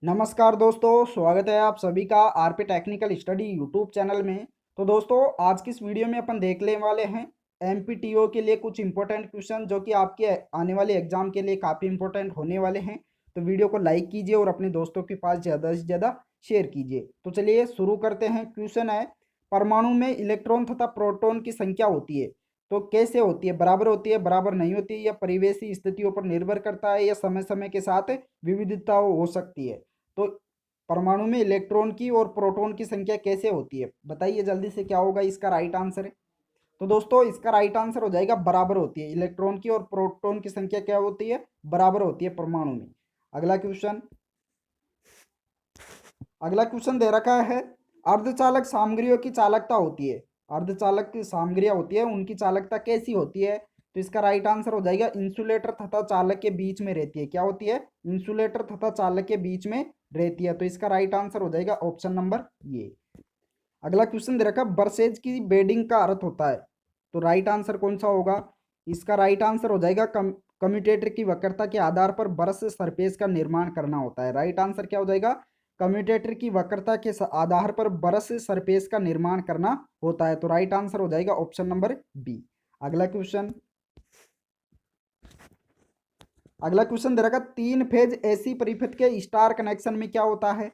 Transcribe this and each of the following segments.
नमस्कार दोस्तों, स्वागत है आप सभी का RP technical study YouTube channel में। तो दोस्तों, आज की इस वीडियो में अपन देखने वाले हैं एमपीटीओ के लिए कुछ इंपॉर्टेंट क्वेश्चन जो कि आपके आने वाले एग्जाम के लिए काफ़ी इंपॉर्टेंट होने वाले हैं। तो वीडियो को लाइक कीजिए और अपने दोस्तों के पास ज़्यादा से ज़्यादा शेयर कीजिए। तो चलिए शुरू करते हैं। क्वेश्चन है, परमाणु में इलेक्ट्रॉन तथा प्रोटॉन की संख्या होती है तो कैसे होती है? बराबर होती है, बराबर नहीं होती है, या परिवेशी स्थितियों पर निर्भर करता है, या समय समय के साथ विविधता हो सकती है। तो परमाणु में इलेक्ट्रॉन की और प्रोटॉन की संख्या कैसे होती है, बताइए जल्दी से क्या होगा इसका राइट आंसर है। तो दोस्तों, इसका राइट आंसर हो जाएगा बराबर होती है। इलेक्ट्रॉन की और प्रोटॉन की संख्या क्या होती है? बराबर होती है परमाणु में। अगला क्वेश्चन, अगला क्वेश्चन दे रखा है, अर्धचालक सामग्रियों की चालकता होती है। अर्धचालक की सामग्रियां होती है, उनकी चालकता कैसी होती है? तो इसका राइट आंसर हो जाएगा इंसुलेटर तथा चालक के बीच में रहती है। क्या होती है? इंसुलेटर तथा चालक के बीच में रहती है। तो इसका राइट आंसर हो जाएगा ऑप्शन नंबर ये। अगला क्वेश्चन दे रखा, बरसेज की बेडिंग का अर्थ होता है। तो राइट आंसर कौन सा होगा? इसका राइट आंसर हो जाएगा कम्यूटेटर की वक्रता के आधार पर बरस सरफेस का निर्माण करना होता है। राइट आंसर क्या हो जाएगा? कम्यूटेटर की वक्रता के आधार पर बरस सरफेस का निर्माण करना होता है। तो राइट आंसर हो जाएगा ऑप्शन नंबर बी। अगला क्वेश्चन, अगला क्वेश्चन दे रखा, तीन फेज एसी परिपथ के स्टार कनेक्शन में क्या होता है?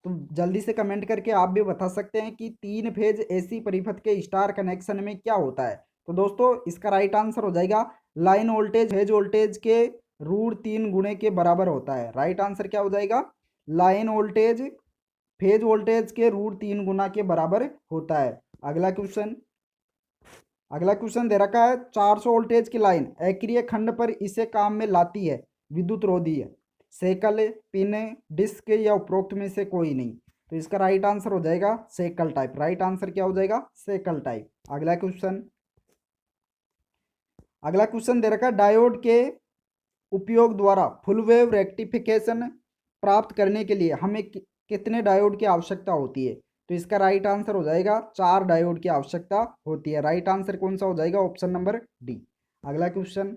तो जल्दी से कमेंट करके आप भी बता सकते हैं कि तीन फेज एसी परिपथ के स्टार कनेक्शन में क्या होता है। तो दोस्तों, इसका राइट आंसर हो जाएगा लाइन वोल्टेज फेज वोल्टेज के √3 गुणे के बराबर होता है। राइट आंसर क्या हो जाएगा? लाइन वोल्टेज फेज वोल्टेज के √3 गुना के बराबर होता है। अगला क्वेश्चन, अगला क्वेश्चन दे रखा है, 400 वोल्टेज की लाइन अक्रिय खंड पर इसे काम में लाती है, विद्युत रोधी है, सेकल, पिन, डिस्क या उपरोक्त में से कोई नहीं। तो इसका राइट आंसर हो जाएगा सेकल टाइप। राइट आंसर क्या हो जाएगा? Shekel type. अगला क्वेश्चन, अगला क्वेश्चन दे रखा है, डायोड के उपयोग द्वारा फुल वेव रेक्टिफिकेशन प्राप्त करने के लिए हमें कितने डायोड की आवश्यकता होती है? तो इसका राइट आंसर हो जाएगा 4 डायोड की आवश्यकता होती है। राइट आंसर कौन सा हो जाएगा? Option number D. अगला क्वेश्चन,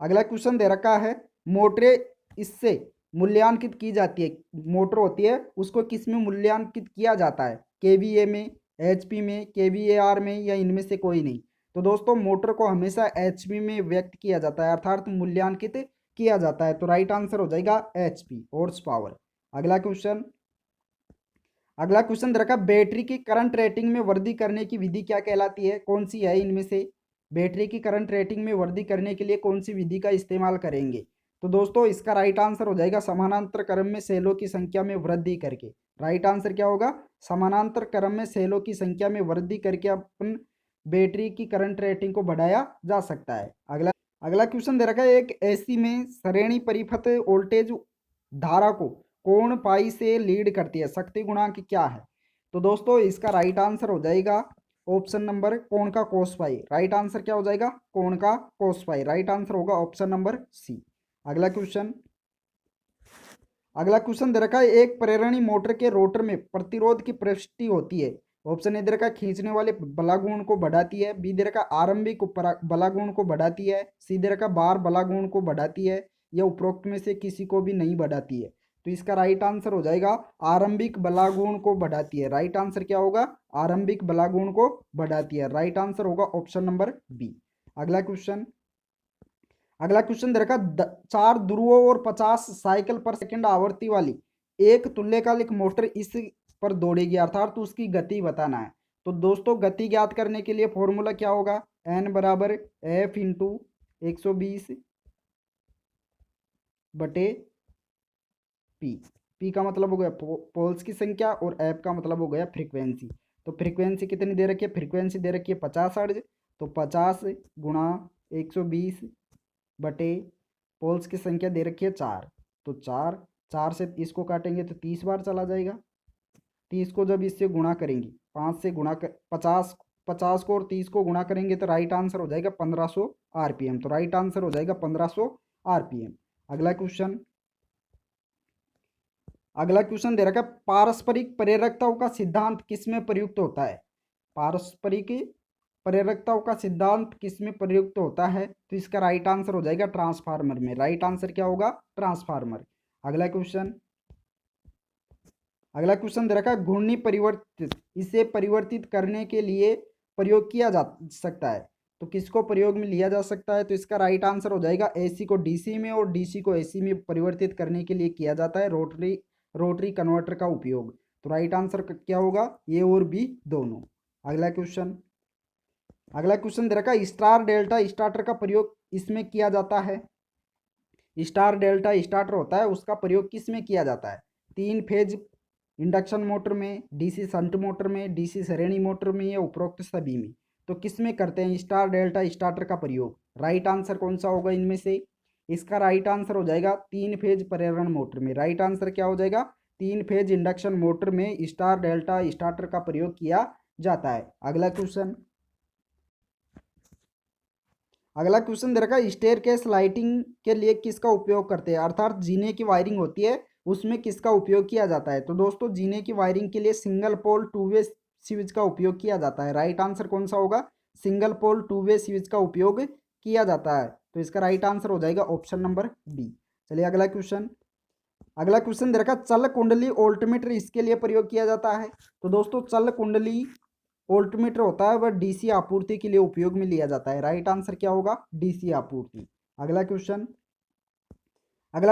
अगला क्वेश्चन दे रखा है, मोटरें इससे मूल्यांकित की जाती है। मोटर होती है, उसको किस में मूल्यांकित किया जाता है? केवीए में, एचपी में, केवीएआर में, या इनमें से कोई नहीं। तो दोस्तों, मोटर को हमेशा एचपी में व्यक्त किया जाता है, अर्थात मूल्यांकित किया जाता है। तो राइट आंसर हो जाएगा एचपी, हॉर्स पावर। अगला क्वेश्चन, अगला क्वेश्चन दे रखा, बैटरी की करंट रेटिंग में वृद्धि करने की विधि क्या कहलाती है? कौन सी है इनमें से? बैटरी की करंट रेटिंग में वृद्धि करने के लिए कौन सी विधि का इस्तेमाल करेंगे? तो दोस्तों, इसका राइट आंसर हो जाएगा समानांतर क्रम में सेलों की संख्या में वृद्धि करके। राइट आंसर क्या होगा? समानांतर क्रम में सेलों की संख्या में वृद्धि करके अपन बैटरी की करंट रेटिंग को बढ़ाया जा सकता है। अगला, अगला क्वेश्चन दे रखा है, एक एसी में श्रेणी परिपथ वोल्टेज धारा को कोण पाई से लीड करती है, शक्ति गुणांक क्या है? तो दोस्तों, इसका राइट आंसर हो जाएगा ऑप्शन नंबर कोण का कोस पाई। राइट आंसर क्या हो जाएगा? कोण का कोस पाई। राइट आंसर होगा ऑप्शन नंबर सी। अगला क्वेश्चन, अगला क्वेश्चन दे रखा है, एक प्रेरणी मोटर के रोटर में प्रतिरोध की प्रविष्टि होती है। ऑप्शन ए दे रखा है, खींचने वाले बलागुण को बढ़ाती है, बी दे रखा है आरंभिक बलागुण को बढ़ाती है, सी दे रखा है बार बलागुण को बढ़ाती है, या उपरोक्त में से किसी को भी नहीं बढ़ाती है। तो इसका राइट आंसर हो जाएगा आरंभिक बलागुण को बढ़ाती है। राइट आंसर क्या होगा? आरंभिक बलागुण को बढ़ाती है। राइट आंसर होगा ऑप्शन नंबर बी। अगला क्वेश्चन, अगला क्वेश्चन दे रखा, 4 ध्रुवों और 50 साइकिल पर सेकंड आवृत्ति वाली एक तुल्यकालिक मोटर इस पर दौड़ेगी, अर्थात तो उसकी गति बताना है। तो दोस्तों, गति ज्ञात करने के लिए फॉर्मूला क्या होगा? N बराबर F इंटू 120 बटे P। P का मतलब हो गया पोल्स की संख्या और F का मतलब हो गया फ्रीक्वेंसी। तो फ्रीक्वेंसी कितनी दे रखी है? फ्रीक्वेंसी दे रखी है 50 हर्ट्ज। तो 50 गुणा 120 बटे पोल्स की संख्या दे रखी है 4। तो 4, 4 से इसको काटेंगे तो 30 बार चला जाएगा। 30 को जब इससे गुणा करेंगे, 5 से गुणा कर 50, 50 को और 30 को गुणा करेंगे तो राइट आंसर हो जाएगा 1500 आरपीएम। तो राइट आंसर हो जाएगा 1500 आरपीएम। अगला क्वेश्चन, अगला क्वेश्चन दे रखा है, पारस्परिक प्रेरकताओं का सिद्धांत किसमें प्रयुक्त होता है? पारस्परिक प्रेरकताओं का सिद्धांत किसमें प्रयुक्त होता है? तो इसका राइट आंसर हो जाएगा ट्रांसफार्मर में। राइट आंसर क्या होगा? ट्रांसफार्मर। अगला क्वेश्चन, अगला क्वेश्चन दे रखा है घूर्णी परिवर्तित, इसे परिवर्तित करने के लिए प्रयोग किया जा सकता है, तो किसको प्रयोग में लिया जा सकता है? तो इसका राइट आंसर हो जाएगा एसी को डीसी में और डीसी को एसी में परिवर्तित करने के लिए किया जाता है रोटरी रोटरी कन्वर्टर का उपयोग। तो राइट आंसर क्या होगा? ए और बी दोनों। अगला क्वेश्चन दे रखा है स्टार डेल्टा स्टार्टर का प्रयोग इसमें किया जाता है। स्टार डेल्टा स्टार्टर होता है, उसका प्रयोग किस में किया जाता है? 3 फेज इंडक्शन मोटर में, डीसी शंट मोटर में, डीसी श्रेणी मोटर में या उपरोक्त सभी में। तो किस में करते हैं स्टार डेल्टा स्टार्टर का प्रयोग? राइट आंसर कौन सा होगा इनमें से? इसका राइट आंसर हो जाएगा 3 फेज प्रेरण मोटर में। राइट आंसर क्या हो जाएगा? 3 फेज इंडक्शन मोटर में स्टार डेल्टा स्टार्टर का प्रयोग किया जाता है। अगला क्वेश्चन दे रखा है स्टेयरकेस लाइटिंग के लिए किसका उपयोग करते हैं, अर्थात जीने की वायरिंग होती है उसमें किसका उपयोग किया जाता है? तो दोस्तों जीने की वायरिंग के लिए सिंगल पोल 2 वे स्विच का उपयोग किया जाता है। राइट आंसर कौन सा होगा? सिंगल पोल 2 वे स्विच का उपयोग किया जाता है। तो इसका राइट आंसर हो जाएगा ऑप्शन नंबर बी। चलिए अगला क्वेश्चन दे रखा चल कुंडली वोल्टमीटर इसके लिए प्रयोग किया जाता है। तो दोस्तों चल कुंडली वोल्टमीटर होता है वह डीसी आपूर्ति के लिए उपयोग में लिया जाता है। राइट आंसर क्या होगा? डीसी आपूर्ति। अगला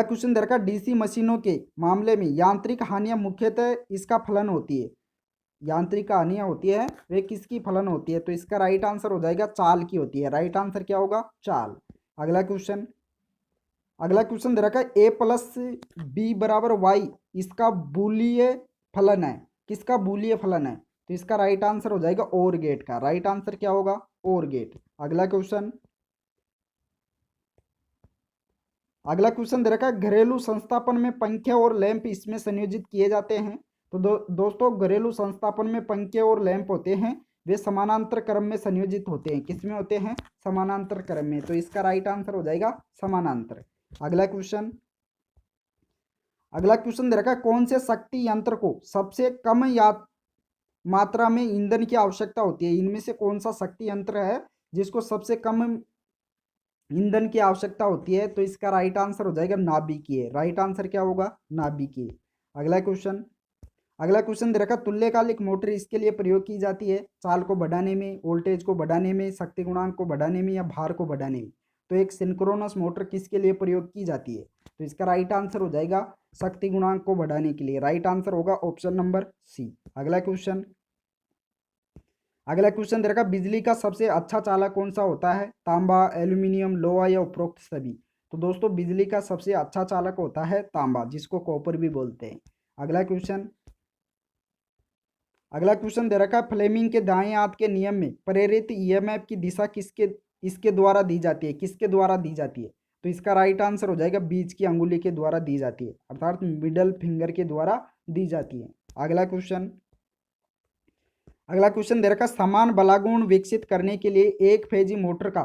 क्वेश्चन दे रखा डीसी मशीनों के मामले में यांत्रिक हानियां मुख्यतः इसका फलन होती है। यांत्रिक हानियां होती है वे किसकी फलन होती है? तो इसका राइट आंसर हो जाएगा चाल की होती है। राइट आंसर क्या होगा? चाल। अगला क्वेश्चन दे रखा है ए प्लस बी बराबर वाई इसका बूलीय फलन है। किसका बूलीय फलन है? तो इसका राइट आंसर हो जाएगा ओर गेट का। राइट आंसर क्या होगा? ओर गेट। अगला क्वेश्चन दे रखा है घरेलू संस्थापन में पंखे और लैंप इसमें संयोजित किए जाते हैं। तो दोस्तों घरेलू संस्थापन में पंखे और लैंप होते हैं वे समानांतर क्रम में संयोजित होते हैं। किसमें होते हैं? समानांतर क्रम में। तो इसका राइट आंसर हो जाएगा समानांतर। अगला क्वेश्चन दे रखा है कौन से शक्ति यंत्र को सबसे कम मात्रा में ईंधन की आवश्यकता होती है? इनमें से कौन सा शक्ति यंत्र है जिसको सबसे कम ईंधन की आवश्यकता होती है? तो इसका राइट आंसर हो जाएगा नाभिकीय। राइट आंसर क्या होगा? नाभिकीय। अगला क्वेश्चन दे रखा तुल्यकालिक मोटर इसके लिए प्रयोग की जाती है चाल को बढ़ाने में, वोल्टेज को बढ़ाने में, शक्ति गुणांक को बढ़ाने में या भार को बढ़ाने में। तो एक सिंक्रोनस मोटर किसके लिए प्रयोग की जाती है? तो इसका राइट आंसर हो जाएगा शक्ति गुणांक को बढ़ाने के लिए। राइट आंसर होगा ऑप्शन नंबर सी। अगला क्वेश्चन दे रखा बिजली का सबसे अच्छा चालक कौन सा होता है? तांबा, एल्यूमिनियम, लोहा या उपरोक्त सभी। तो दोस्तों बिजली का सबसे अच्छा चालक होता है तांबा जिसको कॉपर भी बोलते हैं। अगला क्वेश्चन दे रखा है फ्लेमिंग के दाएं हाथ के नियम में प्रेरित ईएमएफ की दिशा इसके द्वारा दी जाती है। किसके द्वारा दी जाती है? तो इसका राइट आंसर हो जाएगा बीच की अंगुली के द्वारा दी जाती है, अर्थात मिडल फिंगर के द्वारा दी जाती है। अगला क्वेश्चन दे रखा समान बलागुण विकसित करने के लिए एक फेजी मोटर का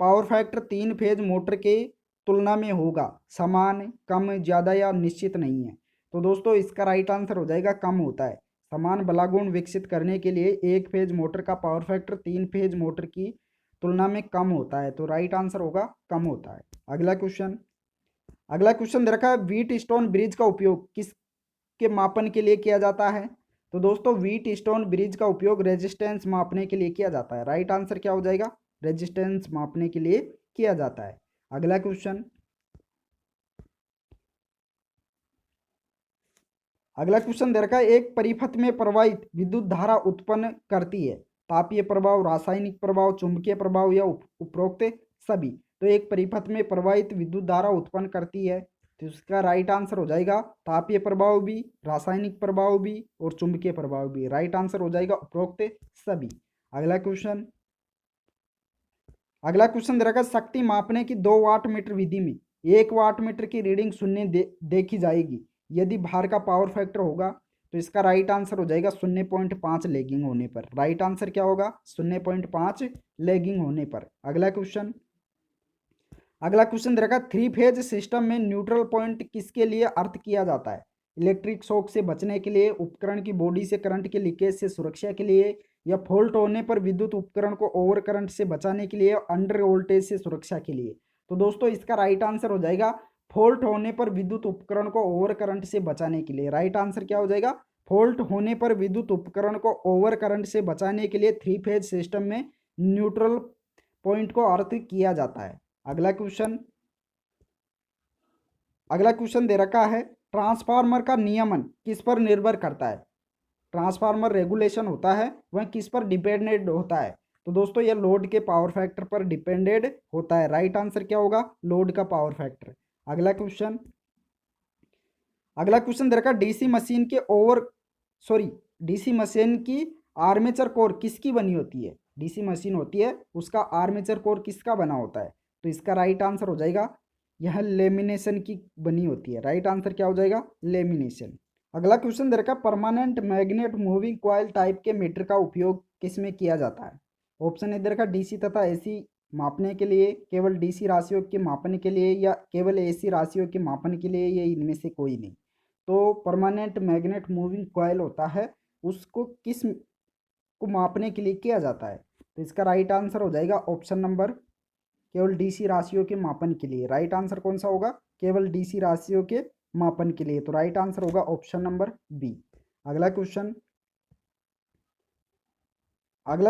पावर फैक्टर 3 फेज मोटर के तुलना में होगा। समान, कम, ज्यादा या निश्चित नहीं है। तो दोस्तों इसका राइट आंसर हो जाएगा कम होता है। समान बलागुण विकसित करने के लिए एक फेज मोटर का पावर फैक्टर 3 फेज मोटर की तुलना में कम होता है। तो राइट आंसर होगा कम होता है। अगला क्वेश्चन दे रखा है व्हीट स्टोन ब्रिज का उपयोग किसके मापन के लिए किया जाता है? तो दोस्तों व्हीट स्टोन ब्रिज का उपयोग रेजिस्टेंस मापने के लिए किया जाता है। राइट आंसर क्या हो जाएगा? रेजिस्टेंस मापने के लिए किया जाता है। अगला क्वेश्चन दे रखा है एक परिपथ में प्रवाहित विद्युत धारा उत्पन्न करती है तापीय प्रभाव, रासायनिक प्रभाव, चुंबकीय प्रभाव या उपरोक्त सभी। तो एक परिपथ में प्रवाहित विद्युत धारा उत्पन्न करती है, तो इसका राइट आंसर हो जाएगा तापीय प्रभाव भी, रासायनिक प्रभाव भी और चुंबकीय प्रभाव भी। राइट आंसर हो जाएगा उपरोक्त सभी। अगला क्वेश्चन दे रखा शक्ति मापने की 2 वाट मीटर विधि में 1 वाट मीटर की रीडिंग शून्य देखी जाएगी यदि भार का पावर फैक्टर होगा। तो इसका राइट आंसर हो जाएगा 0.5 लैगिंग होने पर। राइट आंसर क्या होगा? 0.5 लैगिंग होने पर। अगला क्वेश्चन दे रखा 3 फेज सिस्टम में न्यूट्रल पॉइंट किसके लिए अर्थ किया जाता है? इलेक्ट्रिक शॉक से बचने के लिए, उपकरण की बॉडी से करंट के लीकेज से सुरक्षा के लिए या फॉल्ट होने पर विद्युत उपकरण को ओवर करंट से बचाने के लिए, अंडर वोल्टेज से सुरक्षा के लिए। तो दोस्तों इसका राइट आंसर हो जाएगा फॉल्ट होने पर विद्युत उपकरण को ओवर करंट से बचाने के लिए। राइट आंसर क्या हो जाएगा? फॉल्ट होने पर विद्युत उपकरण को ओवर करंट से बचाने के लिए 3 फेज सिस्टम में न्यूट्रल पॉइंट को अर्थ किया जाता है। अगला क्वेश्चन दे रखा है, ट्रांसफार्मर का नियमन किस पर निर्भर करता है? ट्रांसफार्मर रेगुलेशन होता है वह किस पर डिपेंडेंट होता है? तो दोस्तों यह लोड के पावर फैक्टर पर डिपेंडेंट होता है। राइट आंसर क्या होगा? लोड का पावर फैक्टर। अगला क्वेश्चन दे रखा, डीसी मशीन की आर्मेचर कोर किसकी बनी होती है? डीसी मशीन होती है उसका आर्मेचर कोर किसका बना होता है? तो इसका राइट आंसर हो जाएगा यह लेमिनेशन की बनी होती है। राइट आंसर क्या हो जाएगा? लेमिनेशन। अगला क्वेश्चन दे रखा, permanent magnet moving coil type के मीटर का उपयोग किसमें किया जाता है? ऑप्शन ए दे रखा, डीसी तथा एसी मापने के लिए, केवल डीसी राशियों के मापने के लिए, या केवल एसी राशियों के मापने के लिए, या इनमें से कोई नहीं। तो परमानेंट मैग्नेट मूविंग कॉइल होता है उसको किस को मापने के लिए किया जाता है? तो इसका राइट आंसर हो जाएगा ऑप्शन नंबर, केवल डीसी राशियों के मापन के लिए। राइट आंसर कौन सा होगा? केवल डीसी राशियों के मापन के लिए। तो राइट आंसर होगा ऑप्शन नंबर बी। अगला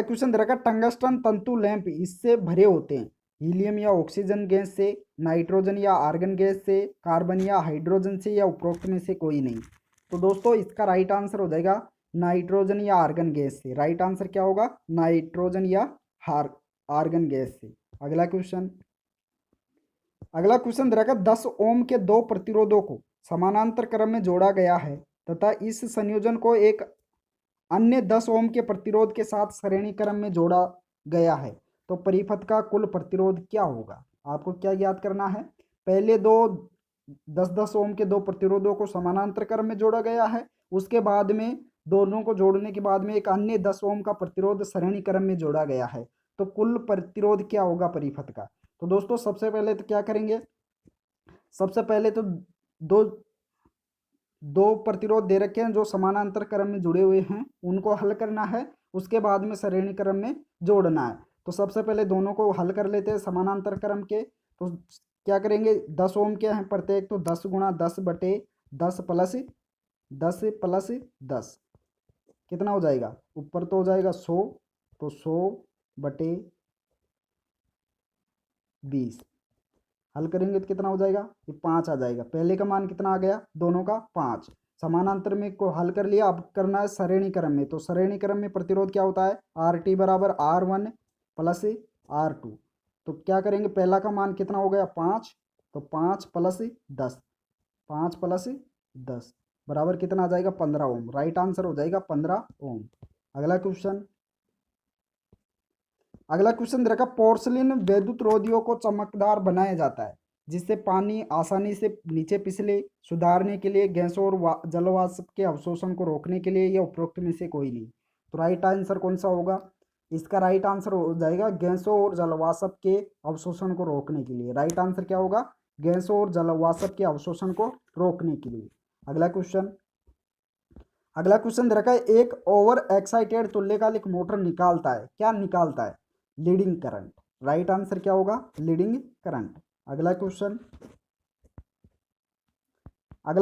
क्वेश्चन दे रखा, टंगस्टन तंतु लैंप इससे भरे होते हैं, हीलियम या ऑक्सीजन गैस से, नाइट्रोजन या आर्गन गैस से, कार्बन या हाइड्रोजन से, या उपरोक्त में से कोई नहीं। तो दोस्तों इसका राइट आंसर हो जाएगा नाइट्रोजन या आर्गन गैस से। राइट आंसर क्या होगा? नाइट्रोजन या आर्गन गैस से। अगला क्वेश्चन दे रखा, 10 ओम के दो प्रतिरोधों को समानांतर क्रम में जोड़ा गया है तथा इस संयोजन को एक अन्य 10 ओम के प्रतिरोध के साथ श्रेणी क्रम में जोड़ा गया है, तो परिपथ का कुल प्रतिरोध क्या होगा? आपको क्या याद करना है? पहले दो 10-10 ओम के दो प्रतिरोधों को समानांतर क्रम में जोड़ा गया है, उसके बाद में दोनों को जोड़ने के बाद में एक अन्य 10 ओम का प्रतिरोध श्रेणी क्रम में जोड़ा गया है, तो कुल प्रतिरोध क्या होगा परिपथ का? तो दोस्तों सबसे पहले तो क्या करेंगे, सबसे पहले तो दो दो प्रतिरोध दे रखे हैं जो समानांतर क्रम में जुड़े हुए हैं, उनको हल करना है, उसके बाद में श्रेणी क्रम में जोड़ना है। तो सबसे पहले दोनों को हल कर लेते हैं समानांतर क्रम के। तो क्या करेंगे, 10 ओम के हैं प्रत्येक, तो 10 गुणा 10 बटे 10 प्लस 10 कितना हो जाएगा? ऊपर तो हो जाएगा 100, तो 100 बटे 20 हल करेंगे तो कितना हो जाएगा? ये 5 आ जाएगा। पहले का मान कितना आ गया? दोनों का 5। समानांतर में को हल कर लिया, अब करना है श्रेणी क्रम में। तो श्रेणी क्रम में प्रतिरोध क्या होता है? RT बराबर R1 प्लस R2। तो क्या करेंगे, पहला का मान कितना हो गया? 5, तो 5 प्लस 10, 5 प्लस 10 बराबर कितना आ जाएगा? 15 ओम। राइट आंसर हो जाएगा 15 ओम। अगला क्वेश्चन दे रखा, पोर्सलिन विद्युत रोधियों को चमकदार बनाया जाता है जिससे पानी आसानी से नीचे फिसले, सुधारने के लिए, गैसों और जलवाष्प के अवशोषण को रोकने के लिए, या उपरोक्त में से कोई नहीं। तो राइट आंसर कौन सा होगा? इसका राइट आंसर हो जाएगा गैसों और जलवाष्प के अवशोषण को रोकने के लिए। राइट आंसर क्या होगा? गैसों और जलवाष्प के अवशोषण को रोकने के लिए। अगला क्वेश्चन दे रखा है, एक ओवर एक्साइटेड तुल्यकालिक मोटर निकालता है, क्या निकालता है? Leading current. राइट आंसर क्या होगा? Leading current. अगला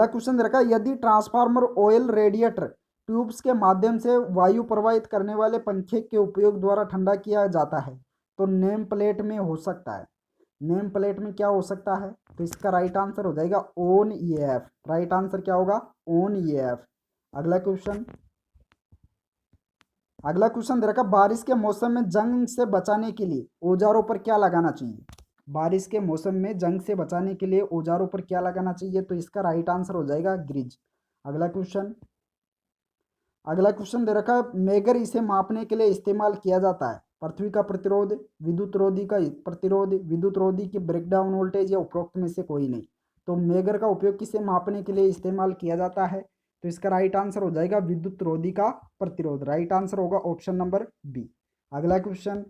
क्वेश्चन रखा, यदि ट्रांसफार्मर ऑयल रेडिएटर ट्यूब्स के माध्यम से वायु प्रवाहित करने वाले पंखे के उपयोग द्वारा ठंडा किया जाता है, तो नेम प्लेट में हो सकता है, नेम प्लेट में क्या हो सकता है? तो इसका राइट आंसर हो जाएगा ऑन EF। राइट आंसर क्या होगा? On EF। अगला क्वेश्चन दे रखा, बारिश के मौसम में जंग से बचाने के लिए औजारों पर क्या लगाना चाहिए? बारिश के मौसम में जंग से बचाने के लिए औजारों पर क्या लगाना चाहिए? तो इसका राइट आंसर हो जाएगा ग्रिज। अगला क्वेश्चन दे रखा है, मेगर इसे मापने के लिए इस्तेमाल किया जाता है, पृथ्वी का प्रतिरोध, विद्युत रोधी का प्रतिरोध, विद्युत रोधी की ब्रेकडाउन वोल्टेज, या उपरोक्त में से कोई नहीं। तो मेगर का उपयोग किसे मापने के लिए इस्तेमाल किया जाता है? तो इसका राइट आंसर हो जाएगा विद्युत रोधी का प्रतिरोध। राइट आंसर होगा ऑप्शन नंबर बी। अगला क्वेश्चन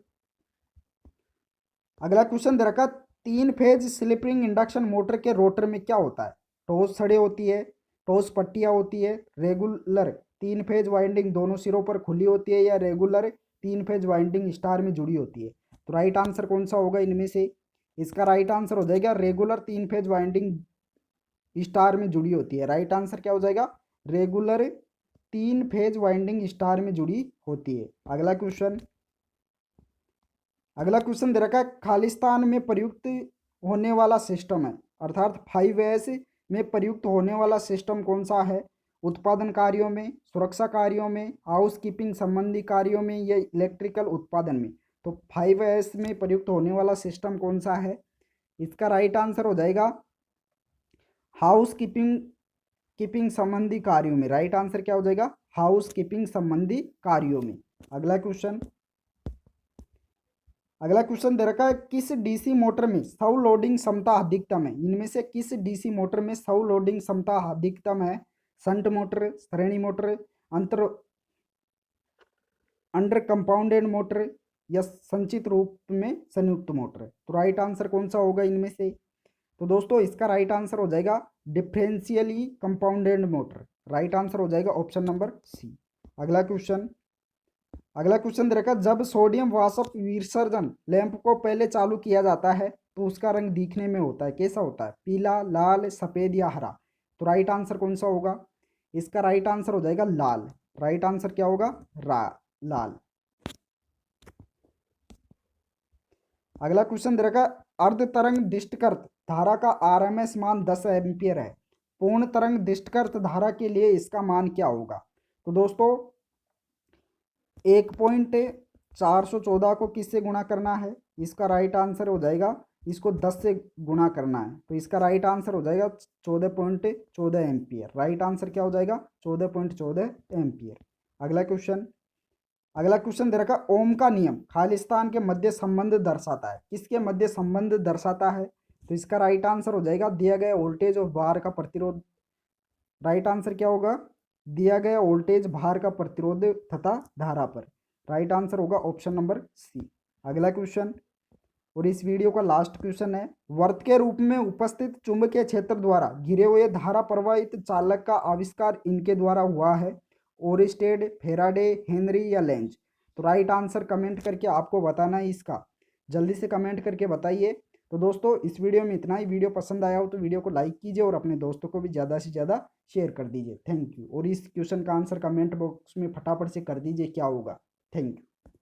दे रखा, 3 phase slip ring induction motor के रोटर में क्या होता है? टॉस छड़ें होती है, टॉस पट्टियां होती है, रेगुलर 3 फेज वाइंडिंग दोनों सिरों पर खुली होती है, या रेगुलर 3 फेज वाइंडिंग स्टार में जुड़ी होती है। तो राइट आंसर कौन सा होगा इनमें से? इसका राइट आंसर हो जाएगा रेगुलर 3 फेज वाइंडिंग स्टार में जुड़ी होती है। राइट आंसर क्या हो जाएगा? रेगुलर 3 फेज वाइंडिंग स्टार में जुड़ी होती है। अगला क्वेश्चन दे रखा है, खालिस्तान में प्रयुक्त होने वाला सिस्टम है, अर्थात 5S में प्रयुक्त होने वाला सिस्टम कौन सा है? उत्पादन कार्यों में, सुरक्षा कार्यों में, हाउस कीपिंग संबंधी कार्यों में या इलेक्ट्रिकल उत्पादन में? तो 5S में प्रयुक्त होने वाला सिस्टम कौन सा है? इसका राइट आंसर हो जाएगा हाउस कीपिंग संबंधी कार्यों में। राइट आंसर क्या हो जाएगा? हाउस कीपिंग संबंधी कार्यों में। अगला क्वेश्चन दे रखा है, किस डीसी मोटर में सौ लोडिंग क्षमता अधिकतम है? इनमें से किस डीसी मोटर में सौ लोडिंग क्षमता अधिकतम है? शंट मोटर, श्रेणी मोटर, अंडर कंपाउंडेड मोटर या संचित रूप में संयुक्त मोटर? तो राइट आंसर कौन सा होगा इनमें से? तो दोस्तों इसका राइट आंसर हो जाएगा differentially compounded motor. Right answer हो जाएगा ऑप्शन नंबर सी। अगला क्वेश्चन दे रखा, जब सोडियम वाष्प विसर्जन लैंप को पहले चालू किया जाता है तो उसका रंग दिखने में होता है, कैसा होता है? पीला, लाल, सफेद या हरा? तो राइट आंसर कौन सा होगा? इसका राइट आंसर हो जाएगा लाल। राइट आंसर क्या होगा? लाल। अगला क्वेश्चन दे रखा, अर्ध तरंग डिस्टकृत धारा का आरएमएस मान 10 एम्पियर है, पूर्ण तरंग डिस्टकृत धारा के लिए इसका मान क्या होगा? तो दोस्तों 1.414 को किससे गुणा करना है? इसका राइट आंसर हो जाएगा इसको 10 से गुणा करना है, तो इसका राइट आंसर हो जाएगा 14.14 एम्पियर। राइट आंसर क्या हो जाएगा? 14.14 एम्पियर। अगला क्वेश्चन दे रखा, ओम का नियम खालिस्तान के मध्य संबंध दर्शाता है, किसके मध्य संबंध दर्शाता है? तो इसका राइट आंसर हो जाएगा दिया गया वोल्टेज और भार का प्रतिरोध। राइट आंसर क्या होगा? दिया गया वोल्टेज, भार का प्रतिरोध तथा धारा पर। राइट आंसर होगा ऑप्शन नंबर सी। अगला क्वेश्चन और इस वीडियो का लास्ट क्वेश्चन है, वर्त के रूप में उपस्थित चुंबकीय क्षेत्र द्वारा घिरे हुए धारा प्रवाहित चालक का आविष्कार इनके द्वारा हुआ है? ओरिस्टेड, फेराडे, हेनरी या लेंज? तो राइट आंसर कमेंट करके आपको बताना है इसका, जल्दी से कमेंट करके बताइए। तो दोस्तों इस वीडियो में इतना ही। वीडियो पसंद आया हो तो वीडियो को लाइक कीजिए और अपने दोस्तों को भी ज़्यादा से ज़्यादा शेयर कर दीजिए। Thank you. और इस क्वेश्चन का आंसर कमेंट बॉक्स में फटाफट से कर दीजिए क्या होगा। Thank you.